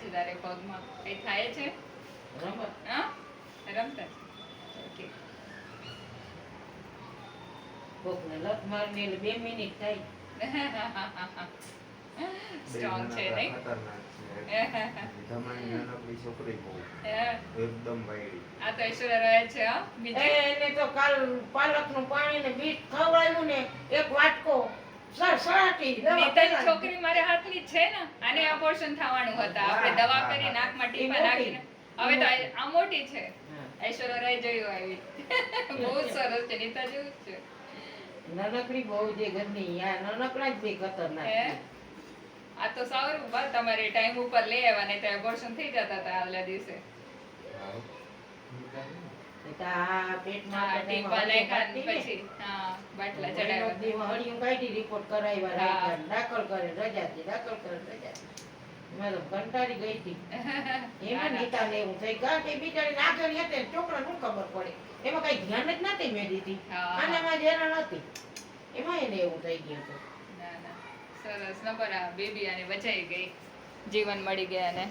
છે તારે પગમાં? કઈ થાય છે? રમત હા, રમતા છે. ઓકે. કોકને લત મારીને એટલે 2 મિનિટ થાય. સ્ટ્રોંગ છે નહીં? ધમાની નાનકડી છોકરી બહુ એકદમ વાયડી. આ તો ઐશ્વર્યા રહે છે હો બીજી. એને તો કાલ પાલકનું પાણી ને બીટ ખવડાવ્યું ને એક વાટકો સળસળાટી નીતાની છોકરી મારા હાથની જ છે ને. આને અબોર્શન થવાનું હતા. આપણે દવા કરી નાકમાં ટીપા નાખીને. હવે તો આ મોટી છે. ઐશ્વર્યા રહે જોયું આવી. બહુ સરસ છે. નીતા જેવું જ છે. નાનકડી બહુ જે ઘરની આ નાનકડા જ બે ખતરનાક હે? છે. આ તો સારું બસ તમારે ટાઈમ ઉપર લઈ આવ્યા નહીં તો અબોર્શન થઈ જતા હતા આગલા દિવસે. એટલે આ પેટમાં હા, બધી ટીપા હળીઓ નાખ્યા ને કાઢી ને. પછી હા બાટલા મહિનો ચડાવ્યા. દી હળીઓ કાઢી રિપોર્ટ કરાવ્યા હા. રાખ્યા, દાખલ કરે રજાથી દાખલ કરે રજાથી. મેં તો કંટાળી ગઈ હતી. એમાં નીતાને એવું થઈ કારણ કે બિચારી નાગરી હતી ને છોકરાને શું ખબર પડે એમાં કઈ ધ્યાન જ નથી મેં દીધી. હા. આનામાં હેરાન હતી એમાં એને એવું થઈ ગયું હતું. ના ના સરસ નંબર આ બેબી આને બચાઈ ગઈ જીવન મળી ગયા ને